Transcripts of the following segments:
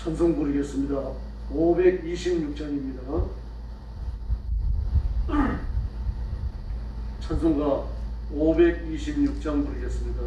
찬송 부르겠습니다. 526장입니다. 찬송가 526장 부르겠습니다.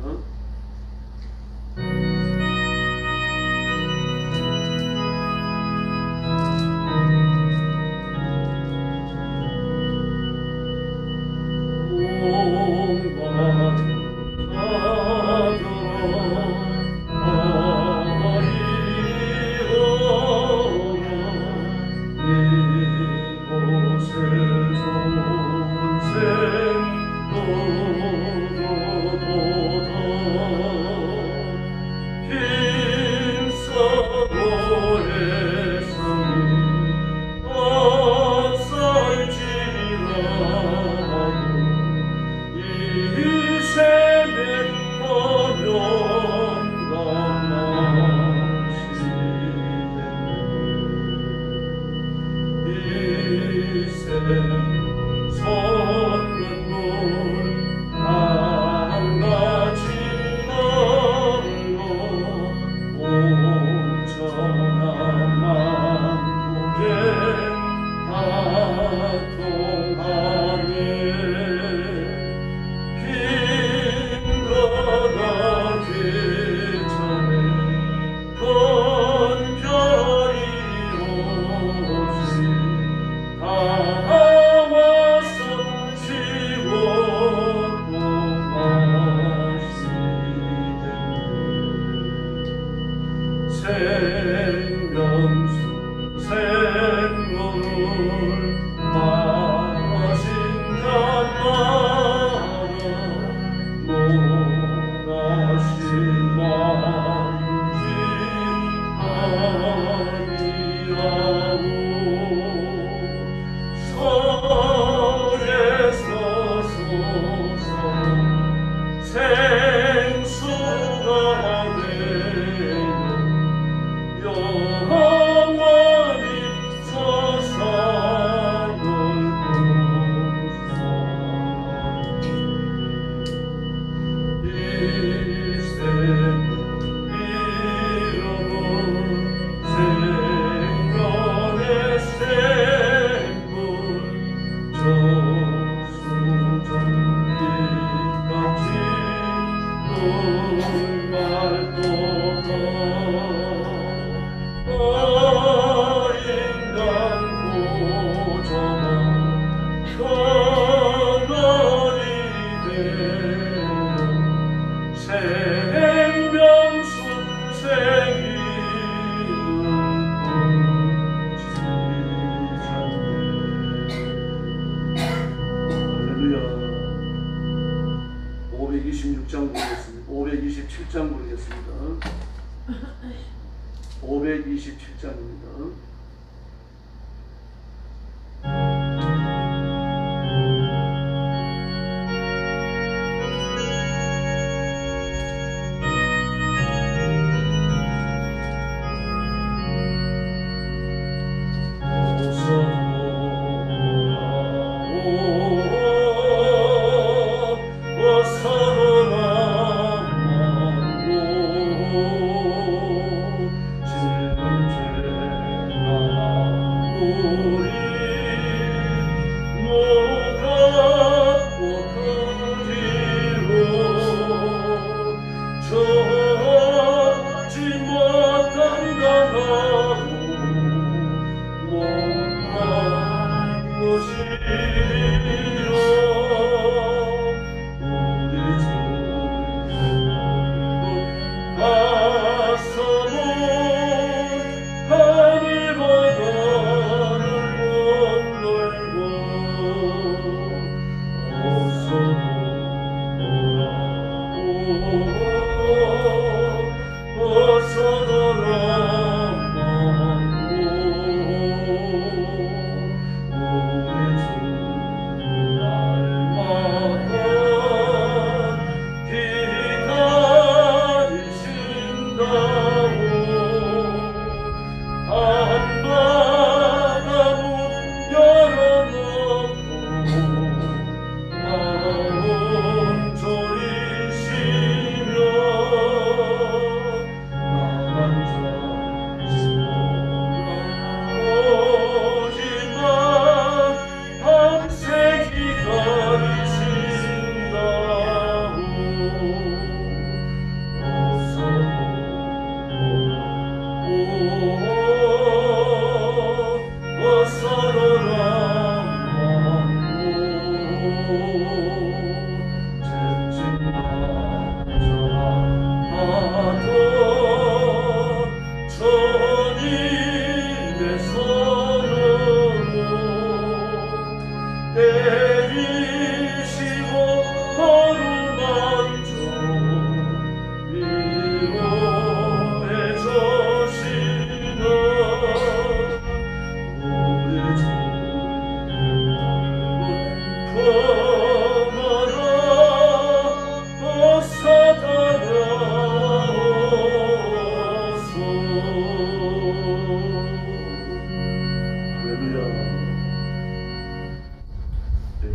부르겠습니다. 527장입니다.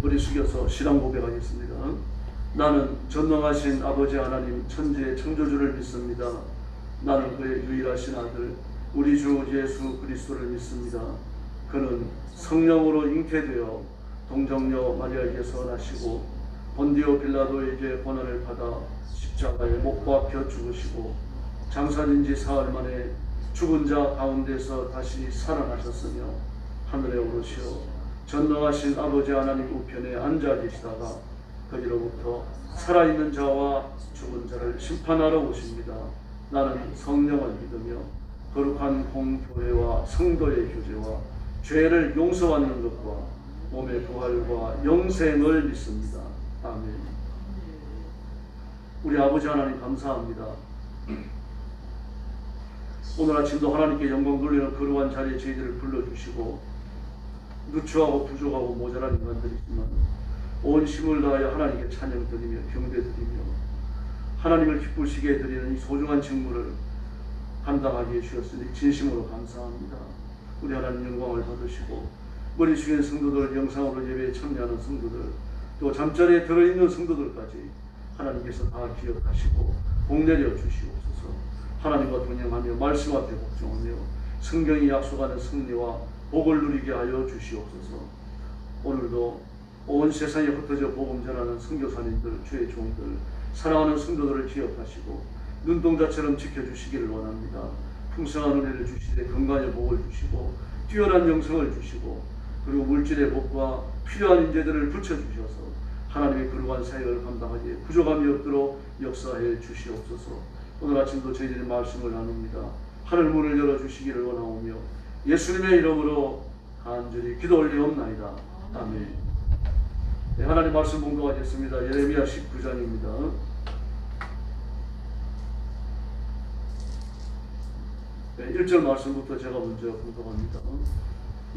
머리 숙여서 신앙 고백하겠습니다. 나는 전능하신 아버지 하나님 천지의 창조주를 믿습니다. 나는 그의 유일하신 아들 우리 주 예수 그리스도를 믿습니다. 그는 성령으로 잉태되어 동정녀 마리아에게서 나시고 본디오 빌라도에게 고난을 받아 십자가에 못 박혀 죽으시고 장사된 지 사흘 만에 죽은 자 가운데서 다시 살아나셨으며 하늘에 오르시어 전능하신 아버지 하나님 우편에 앉아 계시다가 거기로부터 살아있는 자와 죽은 자를 심판하러 오십니다. 나는 성령을 믿으며 거룩한 공교회와 성도의 교제와 죄를 용서받는 것과 몸의 부활과 영생을 믿습니다. 아멘. 우리 아버지 하나님 감사합니다. 오늘 아침도 하나님께 영광 돌리는 거룩한 자리에 저희들을 불러주시고 누추하고 부족하고 모자란 인간들이지만 온 힘을 다하여 하나님께 찬양드리며 경배드리며 하나님을 기쁘시게 해드리는 이 소중한 직무를 감당하게 해주셨으니 진심으로 감사합니다. 우리 하나님 영광을 받으시고 머리 숙인 성도들, 영상으로 예배에 참여하는 성도들, 또 잠자리에 들어있는 성도들까지 하나님께서 다 기억하시고 복내려 주시옵소서. 하나님과 동행하며 말씀 앞에 복종하며 성경이 약속하는 승리와 복을 누리게 하여 주시옵소서. 오늘도 온 세상에 흩어져 복음 전하는 선교사님들, 주의 종들, 사랑하는 성도들을 기억하시고 눈동자처럼 지켜주시기를 원합니다. 풍성한 은혜를 주시되 건강의 복을 주시고 뛰어난 영성을 주시고 그리고 물질의 복과 필요한 인재들을 붙여주셔서 하나님의 거룩한 사역을 감당하기에 부족함이 없도록 역사해 주시옵소서. 오늘 아침도 저희들의 말씀을 나눕니다. 하늘 문을 열어주시기를 원하오며 예수님의 이름으로 간절히 기도 올리옵나이다. 아멘. 네, 하나님 말씀 봉독하겠습니다. 예레미야 19장입니다. 네, 1절 말씀부터 제가 먼저 봉독합니다.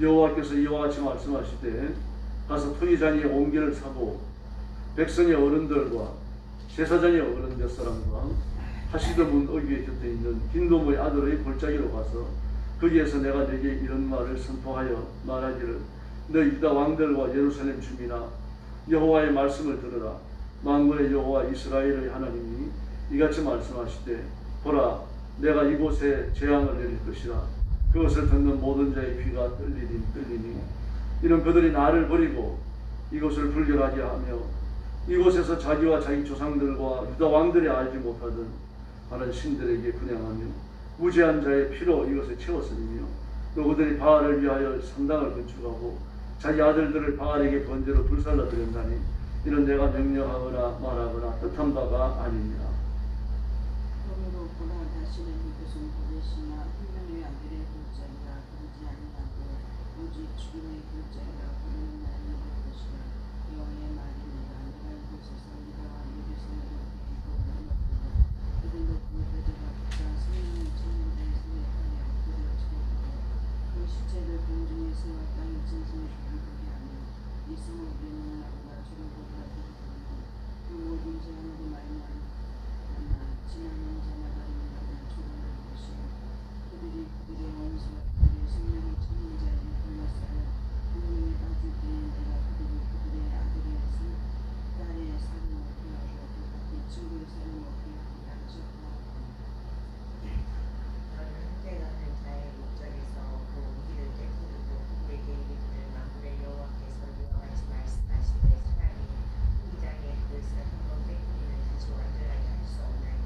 여호와께서 이와 같이 말씀하시되 가서 토기장의 옹기를 사고 백성의 어른들과 제사장의 어른 몇 사람과 하시드문 어귀의 곁에 있는 빈돔의 아들의 골짜기로 가서 거기에서 내가 네게 이런 말을 선포하여 말하기를 너희 유다 왕들과 예루살렘 주민아 여호와의 말씀을 들으라. 만군의 여호와 이스라엘의 하나님이 이같이 말씀하시되 보라 내가 이곳에 재앙을 내릴 것이라. 그것을 듣는 모든 자의 귀가 떨리니 이런 그들이 나를 버리고 이곳을 불결하게 하며 이곳에서 자기와 자기 조상들과 유다 왕들이 알지 못하던 다른 신들에게 분양하며 무죄한 자의 피로 이것을 채웠으며 또 그들이 바알을 위하여 산당을 건축하고 자기 아들들을 바알에게 번제로 불살라 드렸나니 이는 내가 명령하거나 말하거나 뜻한 바가 아니니라. 그러므로 보라 다시는 이것은 고레시나 훌륭의 아들의 골짜기라 부르지 아니하고 오직 죽음의 골짜기라 부르는 날이 올 것이라. 여호와의 말이니라. 내가 이곳에서 유다와 예루살렘을 부리고 넘었고 그들로 그 배도가 붙자 성령을 찾는 자의 손에 하여 그들을 죽였고 그 시체를 공중에 세워 땅에 진성을 죽이게 하며 이 성을 우리는 나보다 주로보다 부르고 그 모든 재앙으로 말미암아 지나는 자마다 인간을 죽어날 것이요 그들이 그들의 원수와 그들의 생명을 찾는 자에게 둘러싸여 하나님의 아주 때에 내가 그들의 아들의 딸의 살을 먹게 하고 그 친구의 살을 먹게 하리라 하셨다. 너는 흑대가는 자의 목전에서 그 옹기를 떼꾸르고 그들에게 이르기를 만군의 여호와께서 이와 같이 말씀하시되 사람이 흑기장의 그릇을 한번 떼꾸리는 다시 완전하게 할 수 없나니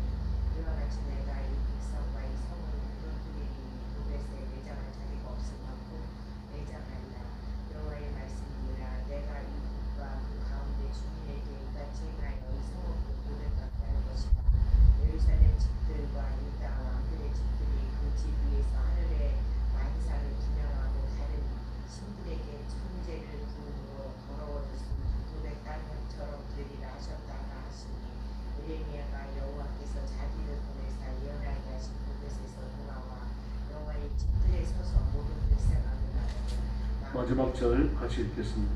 이와 같이 내가 이 백성과 이 성을 무너뜨리니 그곳에 내장할 자리가 없을 만큼 내장하리라. 여호와의 말씀이니라. 내가 이 국과 그 가운데 주민에게 이같이 행하여 이 성을 돌을 깎게 할 것이다. 예루살렘 집들과 유다 왕들의 집들이 그 집 위에서 하늘의 만사를 기명하고 다른 신들에게 천재를 부음으로 더러워졌으니 돌의 땅처럼 되리라 하셨다가 하시니 예레미야가 여호와께서 자기를 보내사 예언하게 하신 그곳에서 돌아와 여호와의 집들에 서서 모든 백성하는 나라를 마지막 절 같이 읽겠습니다.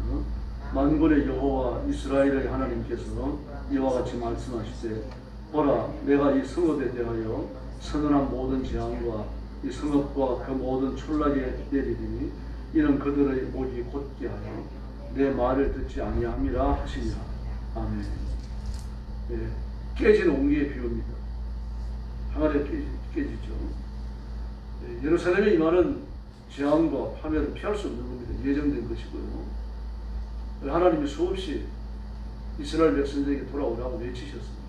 만군의 여호와 이스라엘의 하나님께서 이와 같이 말씀하시되 보라 내가 이 성읍에 대하여 선언한 모든 재앙과 이 성읍과 그 모든 촌락에 내리리니 이는 그들의 목이 곧게 하여 내 말을 듣지 아니함이라 하시니라. 아멘. 예, 깨진 옹기의 비유입니다. 항아리가 깨지죠. 예, 예루살렘에 임하는 재앙과 파멸은 피할 수 없는 겁니다. 예정된 것이고요. 하나님이 수없이 이스라엘 백성들에게 돌아오라고 외치셨습니다.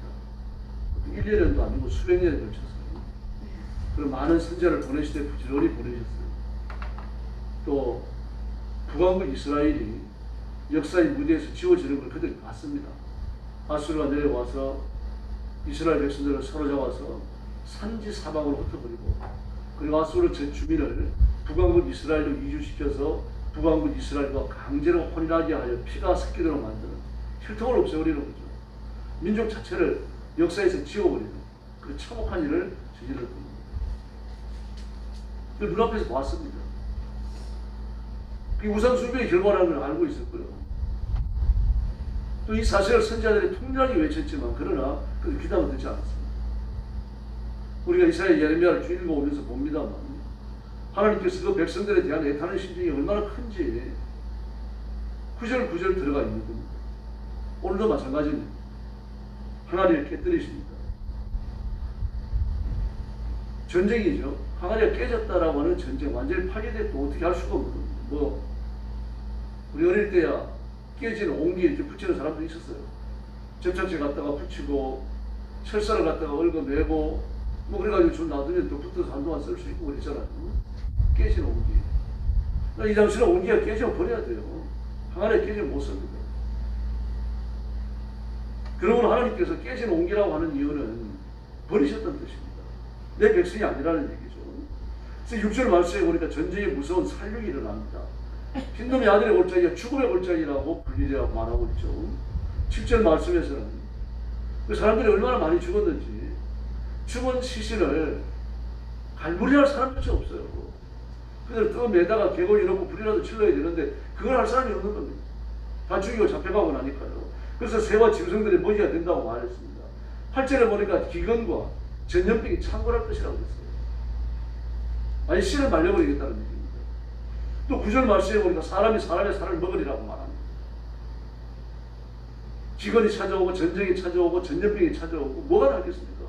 1년도 아니고 수백 년에 걸쳐서 그런 많은 선자를 보내시되 부지런히 보내셨어요. 또 북왕국 이스라엘이 역사의 무대에서 지워지는 걸 그들이 봤습니다. 아수르가 내려와서 이스라엘 백성들을 사로잡아서 산지 사방으로 흩어버리고, 그리고 아수르 전 주민을 북왕국 이스라엘로 이주시켜서 북왕국 이스라엘과 강제로 혼인하게 하여 피가 섞이도록 만드는, 혈통을 없애버리는 거죠. 민족 자체를 역사에서 지워버리는 그 참혹한 일을 저질렀던 겁니다. 눈앞에서 봤습니다. 이 우상숭배의 결과라는 걸 알고 있었고요. 또 이 사실을 선지자들이 통렬하게 외쳤지만, 그러나 그 귀담아 듣지 않았습니다. 우리가 이사야 예레미야를 쭉 읽어오면서 봅니다만, 하나님께서 그 백성들에 대한 애타는 심정이 얼마나 큰지 구절구절 들어가 있는 겁니다. 오늘도 마찬가지입니다. 항아리를 깨뜨리십니다. 전쟁이죠. 항아리가 깨졌다라고 하는 전쟁, 완전히 파괴됐고 어떻게 할 수가 없는 겁니다. 우리 어릴 때야 깨진 옹기에 이렇게 붙이는 사람도 있었어요. 접착제 갖다가 붙이고 철사를 갖다가 얽어매고 그래가지고 좀 놔두면 또 붙어서 한동안 쓸 수 있고 그랬잖아요. 깨진 옹기. 이 당시는 옹기가 깨지면 버려야 돼요. 항아리가 깨지면 못 씁니다. 그러므로 하나님께서 깨진 옹기라고 하는 이유는 버리셨다는 뜻입니다. 내 백성이 아니라는 얘기죠. 그래서 6절 말씀에 보니까 전쟁의 무서운 살육이 일어납니다. 흰놈의 아들의 골짜기가 죽음의 골짜기라고 불리라고 말하고 있죠. 7절 말씀에서는 그 사람들이 얼마나 많이 죽었는지, 죽은 시신을 갈무리할 사람조차 없어요. 그들 떠매다가 개고리 넣고 불이라도 질러야 되는데 그걸 할 사람이 없는 겁니다. 다 죽이고 잡혀가고 나니까요. 그래서 새와 짐승들이 먹이가 된다고 말했습니다. 8절에 보니까 기근과 전염병이 창궐할 것이라고 했어요. 아니 씨를 말려버리겠다는 얘기입니다. 또 9절 말씀에 보니까 사람이 사람의 살을 먹으리라고 말합니다. 기근이 찾아오고 전쟁이 찾아오고 전염병이 찾아오고 뭐가 남겠습니까?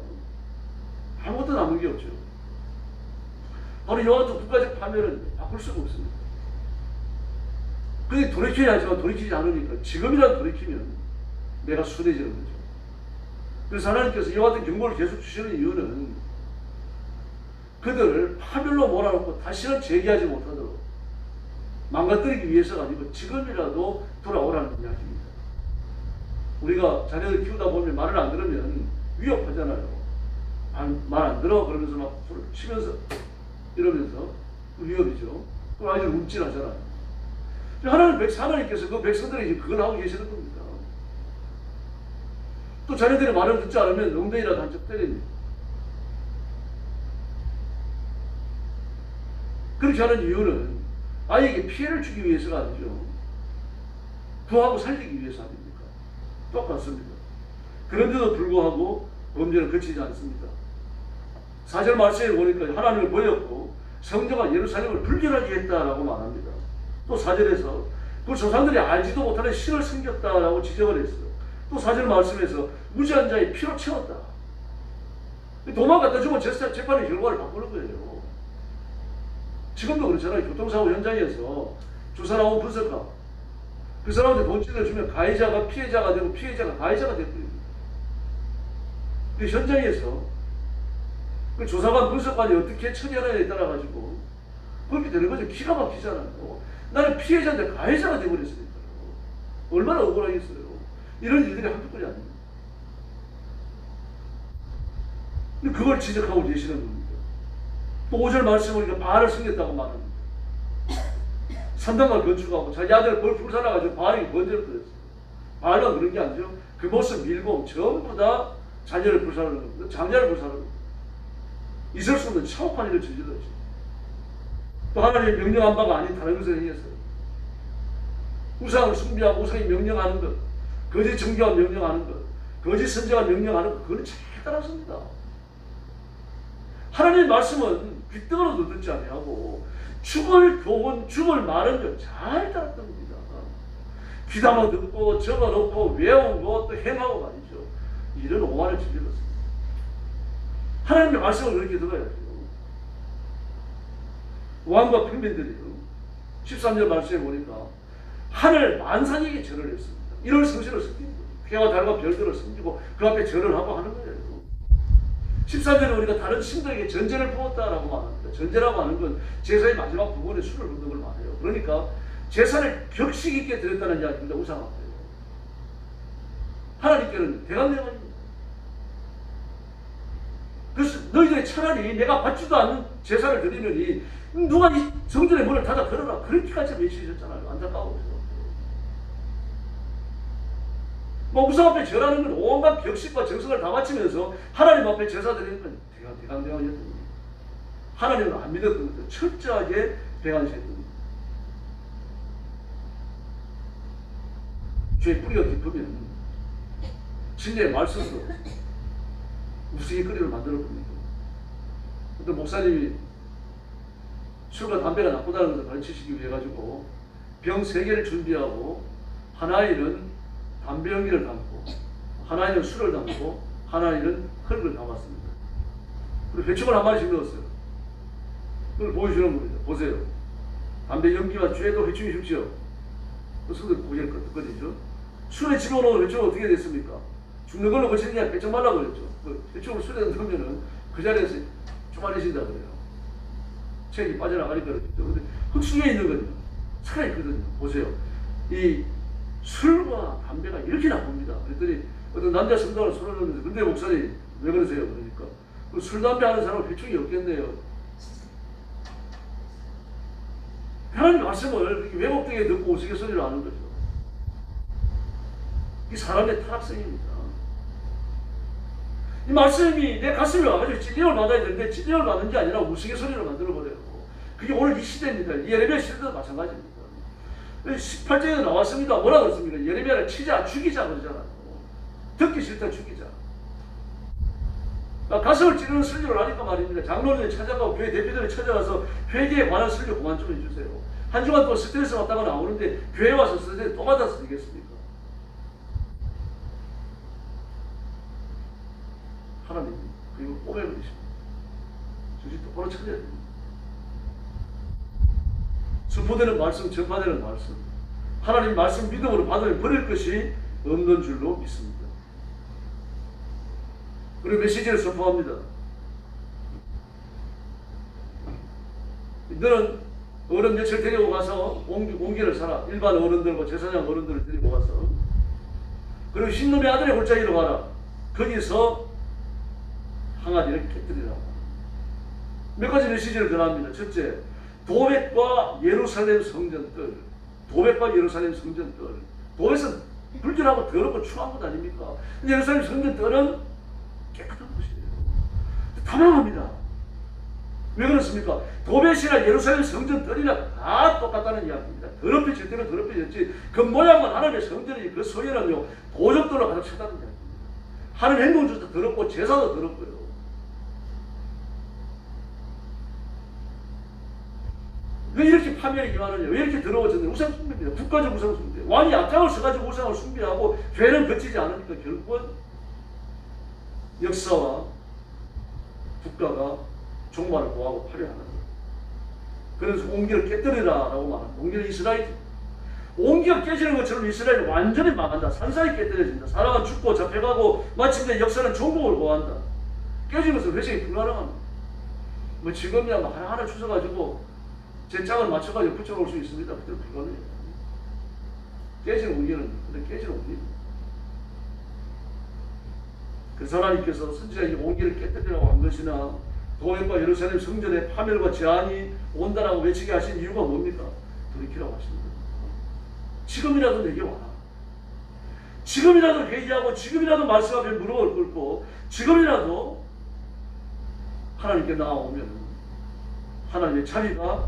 아무것도 남은 게 없죠. 바로 이와 같은 국가적 파멸은 바꿀 수가 없습니다. 그게 돌이켜야 하지만 돌이키지 않으니까 지금이라도 돌이키면 내가 순해지는 거죠. 그래서 하나님께서 이와 같은 경고를 계속 주시는 이유는 그들을 파멸로 몰아넣고 다시는 재기하지 못하도록 망가뜨리기 위해서가 아니고 지금이라도 돌아오라는 이야기입니다. 우리가 자녀를 키우다 보면 말을 안 들으면 위협하잖아요. 말 안 들어 그러면서 막 손을 치면서 이러면서 위협이죠. 그럼 아이들 움찔하잖아요. 하나님께서 그 백성들에게 그걸 하고 계시는 겁니다. 또 자녀들의 말을 듣지 않으면 엉덩이라도 한 적 때립니다. 그렇게 하는 이유는 아이에게 피해를 주기 위해서가 아니죠. 구하고 살리기 위해서 아닙니까? 똑같습니다. 그런데도 불구하고 범죄는 그치지 않습니다. 4절 말씀에 보니까 하나님을 보였고 성전과 예루살렘을 불결하게 했다라고 말합니다. 또 4절에서 그 조상들이 알지도 못하는 신을 섬겼다라고 지적을 했어요. 또 4절 말씀에서 무지한 자의 피로 채웠다. 도망 갖다 주면 재판의 결과를 바꾸는 거예요. 지금도 그렇잖아요. 교통사고 현장에서 조사 나온 분석가, 그 사람한테 돈 찔러주면 가해자가 피해자가 되고 피해자가 가해자가 되거든요. 그 현장에서 그 조사관 분석관이 어떻게 처리하느냐에 따라 가지고 그렇게 되는 거죠. 기가 막히잖아요. 나는 피해자인데 가해자가 되어버렸으니까요. 얼마나 억울하겠어요. 이런 일들이 한두 건이 아닙니다. 근데 그걸 지적하고 계시는 겁니다. 또 5절 말씀을 보니까 바알을 섬겼다고 말합니다. 산당을 건축하고 자기 아들 벌풀 살아가지고 바알이 번제를 드렸어요. 바알은 그런 게 아니죠. 그 모습 밀고 전부 다 자녀를 불사르는 겁니다. 장자를 불사르는 겁니다. 있을 수 없는 참혹한 일을 저질렀죠. 또 하나님의 명령한 바가 아닌 다른 것을 행했어요. 우상을 숭배하고 우상이 명령하는 것, 거짓 정교가 명령하는 것, 거짓 선지가 명령하는 것, 그건 잘 따랐습니다. 하나님의 말씀은 귓등으로도 듣지 아니하고 죽을 교훈, 죽을 말은 잘 따랐던 겁니다. 귀담아 듣고 적어놓고 외우고 또 행하고 말이죠. 이런 오만을 저질렀습니다. 하나님의 말씀을 그렇게 들어야죠. 왕과 평민들이 13절 말씀에 보니까 하늘 만상에게 절을 했습니다. 이런 성신을 섬기는 거예요. 해와 달과 별들을 섬기고 그 앞에 절을 하고 하는 거예요. 13절에 우리가 다른 신들에게 전제를 부었다라고 말합니다. 전제라고 하는 건 제사의 마지막 부분에 술을 붓는 걸 말해요. 그러니까 제사를 격식 있게 드렸다는 이야기입니다. 우상 앞에. 하나님께는 대강대강입니다. 그래서 너희들이 차라리 내가 받지도 않는 제사를 드리느니 누가 이 성전의 문을 닫아 걸어라. 그렇게까지 외치셨잖아요. 안타까워서. 뭐 우상 앞에 절하는 건 온갖 격식과 정성을 다 바치면서 하나님 앞에 제사 드리는 건 대강대강이었던 겁니다. 하나님은 안 믿었던 것도 철저하게 배반시했던 겁니다. 죄의 뿌리가 깊으면 진리의 말씀으로 우스갯거리를 만들어봅니다. 어떤 목사님이 술과 담배가 나쁘다는 것을 가르치시기 위해 가지고 병 3개를 준비하고 하나에는 담배 연기를 담고 하나에는 술을 담고 하나에는 흙을 담았습니다. 그리고 회초를 한 마리씩 넣었어요. 그걸 보여주는 겁니다. 보세요. 담배 연기와 죄도 회초이 흡죠. 그 손을 고개를 끄덕거리죠. 술에 집어넣은 회초가 어떻게 됐습니까? 죽는 걸로 거치느냐 배쩍 말라버렸죠. 그 회초를 술에 넣으면은 그 자리에서 쪼말해진다 그래요. 책이 빠져나가니까 그렇죠. 근데 흙 속에 있는 건 살아있거든요. 보세요. 이 술과 담배가 이렇게 나쁩니다. 그랬더니 어떤 남자 성도가 손을 넣으면서 근데 목사님 왜 그러세요? 그러니까 그 술, 담배 하는 사람은 회초이 없겠네요. 하나님 말씀을 왜곡되게 듣고 우스갯소리를 하는 거죠. 이 사람의 타락성입니다. 이 말씀이 내 가슴에 와가지고 찔림을 받아야 되는데 찔림을 받는 게 아니라 우스갯소리를 만들어버려요. 그게 오늘 이 시대입니다. 예레미야 시대도 마찬가지입니다. 18절에 나왔습니다. 뭐라 그랬습니까? 예레미야를 치자, 죽이자 그러잖아요. 듣기 싫다, 죽이자. 가슴을 찌르는 설교를 하니까 말입니다. 장로님이 찾아가고 교회 대표들이 찾아가서 회개에 관한 설교 그만 좀 해주세요. 한 주간 또 스트레스 받다가 나오는데 교회 와서 스트레스 또 받아서 되겠습니까? 하나님 그리고 꼬매버리십니다. 정신 똑바로 차려야 됩니다. 선포되는 말씀, 전파되는 말씀, 하나님 말씀 믿음으로 받으면 버릴 것이 없는 줄로 믿습니다. 그리고 메시지를 선포합니다. 너는 어른 며칠 데리고 가서 옹기를 사라. 일반 어른들과 제사장 어른들을 데리고 가서 그리고 신놈의 아들의 골짜기로 가라. 거기서 항아리를 깨뜨리라. 몇 가지 메시지를 전합니다. 첫째, 도백과 예루살렘 성전들. 도백과 예루살렘 성전들. 도백은 불결하고 더럽고 추한 것 아닙니까? 예루살렘 성전들은 깨끗한 곳이에요. 탐험합니다. 왜 그렇습니까? 도벳이나 예루살렘 성전들이나 다 똑같다는 이야기입니다. 더럽혀질 때는 더럽혀졌지 그 모양은 하나님의 성전이지 그 소리는요 도적들로 가득 찼다는 이야기입니다. 하는 행동조차 더럽고 제사도 더럽고요. 왜 이렇게 파멸이 임하느냐? 왜 이렇게 더러워졌느냐? 우상 숭배입니다. 국가적 우상 숭배. 왕이 앞장을 서가지고 우상을 숭배하고 죄는 거치지 않으니까 결국은 역사와 국가가 종말을 고하고 파괴하는 거예요. 그래서 옹기를 깨뜨리라라고 말합니다. 옹기는 이스라엘. 옹기가 깨지는 것처럼 이스라엘이 완전히 망한다. 산산이 깨뜨려진다. 사람은 죽고 잡혀가고 마침내 역사는 종국을 고한다. 깨진 것은 회색이 불가능합니다. 뭐 지금이야 뭐 하나하나 주워가지고 제 짝을 맞춰가지고 붙여놓을 수 있습니다. 그때는 불가능해요. 깨지는 옹기는 근데 깨지는 옹기입니다. 그래서 하나님께서 선지자에게 옹기를 깨뜨리라고 한 것이나 도백과 예루살렘 성전의 파멸과 재앙이 온다라고 외치게 하신 이유가 뭡니까? 돌이키라고 하십니다. 지금이라도 내게 와라. 지금이라도 회개하고 지금이라도 말씀 앞에 무릎을 꿇고 지금이라도 하나님께 나아오면 하나님의 자비가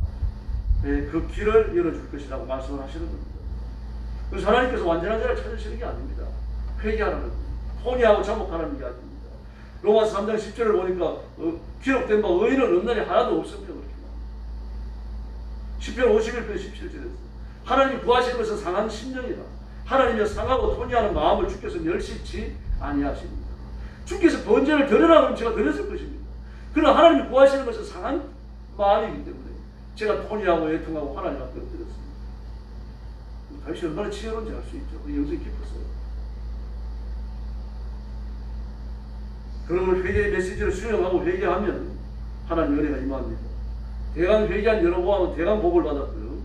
그 길을 열어줄 것이라고 말씀을 하시는 겁니다. 그래서 하나님께서 완전한 자를 찾으시는 게 아닙니다. 회개하라는 겁니다. 통회하고 자복하라는 이야기입니다. 로마서 3장 10절을 보니까 기록된 바 의인은 없나니 하나도 없습니다. 그렇게 말합니다. 10편 51편 17절에서 하나님 구하시는 것은 상한 심령이다. 하나님의 상하고 토니하는 마음을 주께서 멸시치 아니하십니다. 주께서 번제를 드려라 그러면 제가 드렸을 것입니다. 그러나 하나님이 구하시는 것은 상한 마음이기 때문에 제가 토니하고 애통하고 하나님 앞에 엎드렸습니다. 다윗이 얼마나 지혜로운지 알 수 있죠. 그 영성이 깊었어요. 그런 회개의 메시지를 수용하고 회개하면 하나님 은혜가 임합니다. 대강 회개한 여로보암은 대강 복을 받았고요.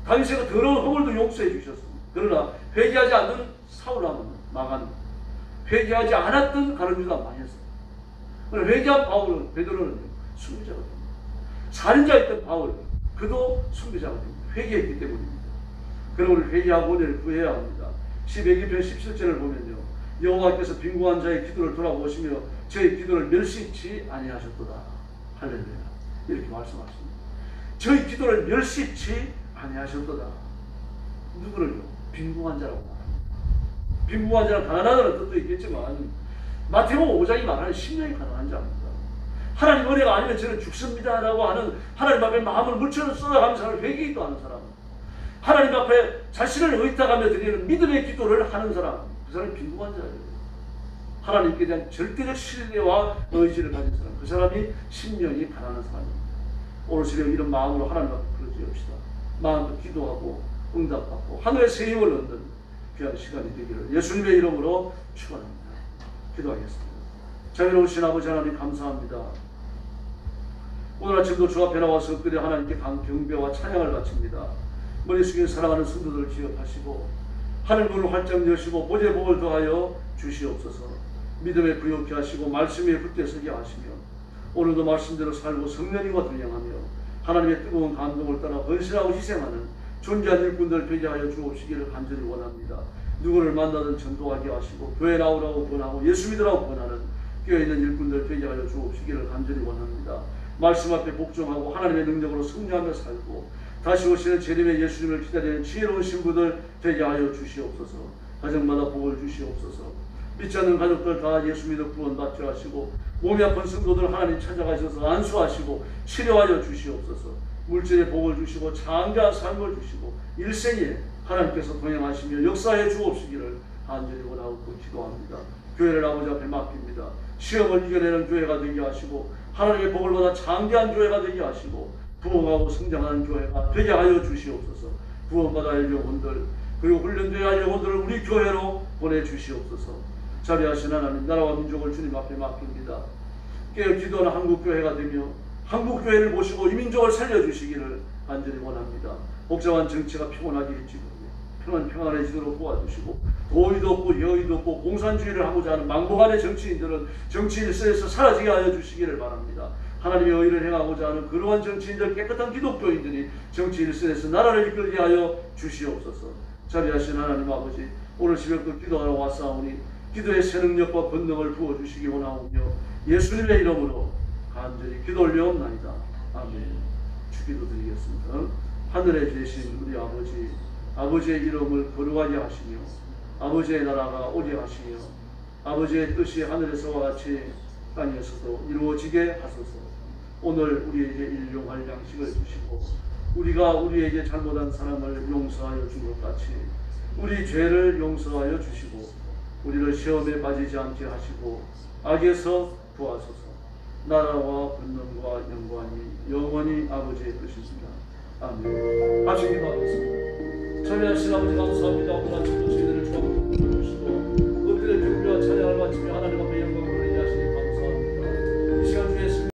다윗의 더러운 허물도 용서해 주셨습니다. 그러나 회개하지 않는 사울왕은 망합니다. 회개하지 않았던 가룟 유다가 망했어요. 그러나 회개한 바울은 베드로는 순교자가 됩니다. 살인자였던 바울 그도 순교자가 됩니다. 회개했기 때문입니다. 그러므로 우리 회개하고 은혜를 구해야 합니다. 12편 17절을 보면요, 여호와께서 빈궁한 자의 기도를 돌아보시며 저의 기도를 멸시치 아니하셨도다. 할렐루야. 이렇게 말씀하십니다. 저희 기도를 멸시치 아니하셨도다. 누구를요? 빈궁한 자라고 말합니다. 빈궁한 자는 가난하다는 뜻도 있겠지만 마태복음 5장이 말하는 심령이 가난한 자입니다. 하나님 은혜가 아니면 저는 죽습니다 라고 하는 하나님 앞에 마음을 물처럼 쏟아가면서 하는 회개기도 하는 사람, 하나님 앞에 자신을 의탁하며 드리는 믿음의 기도를 하는 사람, 그 사람이 빈궁한 자예요. 하나님께 대한 절대적 신뢰와 의지를 가진 사람, 그 사람이 심령이 가난한 사람입니다. 오늘 새벽 이런 마음으로 하나님 앞에 부르짖읍시다. 마음으로 기도하고 응답받고 하늘의 새 힘을 얻는 귀한 시간이 되기를 예수님의 이름으로 축원합니다. 기도하겠습니다. 자비로우신 아버지 하나님 감사합니다. 오늘 아침도 주 앞에 나와서 엊그제 하나님께 경배와 찬양을 바칩니다. 머리 숙인 사랑하는 성도들을 기억하시고 하늘 문을 활짝 여시고 보좌의 복을 더하여 주시옵소서. 믿음에 부욕케 하시고 말씀에 굳게 서게 하시며 오늘도 말씀대로 살고 성령님과 동행하며 하나님의 뜨거운 감동을 따라 헌신하고 희생하는 존귀한 일꾼들 되게 하여 주옵시기를 간절히 원합니다. 누구를 만나든 전도하게 하시고 교회 나오라고 권하고 예수 믿으라고 권하는 교회에 있는 일꾼들 되게 하여 주옵시기를 간절히 원합니다. 말씀 앞에 복종하고 하나님의 능력으로 승리하며 살고 다시 오시는 재림의 예수님을 기다리는 지혜로운 신부들 되게 하여 주시옵소서. 가정마다 복을 주시옵소서. 믿지 않는 가족들 다 예수 믿어 구원받게 하시고 몸이 아픈 성도들 하나님 찾아가셔서 안수하시고 치료하여 주시옵소서. 물질의 복을 주시고 장대한 삶을 주시고 일생에 하나님께서 동행하시며 역사해 주옵시기를 간절히 원하고 기도합니다. 교회를 아버지 앞에 맡깁니다. 시험을 이겨내는 교회가 되게 하시고 하나님의 복을 받아 장대한 교회가 되게 하시고 부흥하고 성장하는 교회가 되게 하여 주시옵소서. 구원받아 할 영혼들 그리고 훈련되어야 할 영혼들을 우리 교회로 보내주시옵소서. 자비하신 하나님, 나라와 민족을 주님 앞에 맡깁니다. 깨어 기도하는 한국교회가 되며 한국교회를 모시고 이 민족을 살려주시기를 간절히 원합니다. 복잡한 정치가 평온하게 해지고 평안해지도록 도와주시고 도의도 없고 여의도 없고 공산주의를 하고자 하는 망보간의 정치인들은 정치 일선에서 사라지게 하여 주시기를 바랍니다. 하나님의 의를 행하고자 하는 그러한 정치인들, 깨끗한 기독교인들이 정치 일선에서 나라를 이끌게 하여 주시옵소서. 자비하신 하나님 아버지, 오늘 새벽도 기도하러 왔사오니 기도의 새 능력과 권능을 부어주시기 원하오며 예수님의 이름으로 간절히 기도 올려옵나이다. 아멘. 주기도 드리겠습니다. 하늘에 계신 우리 아버지, 아버지의 이름을 거룩하게 하시며 아버지의 나라가 오게 하시며 아버지의 뜻이 하늘에서와 같이 땅에서도 이루어지게 하소서. 오늘 우리에게 일용할 양식을 주시고 우리가 우리에게 잘못한 사람을 용서하여 준 것 같이 우리 죄를 용서하여 주시고 우리를 시험에 빠지지 않게 하시고 악에서 구하소서. 나라와 권능과 영광이 영원히 아버지의 뜻입니다. 아멘. 같이 기도하겠습니다. 자비하신 아버지 감사합니다. 오늘 아침도 저희들을 주옵소서.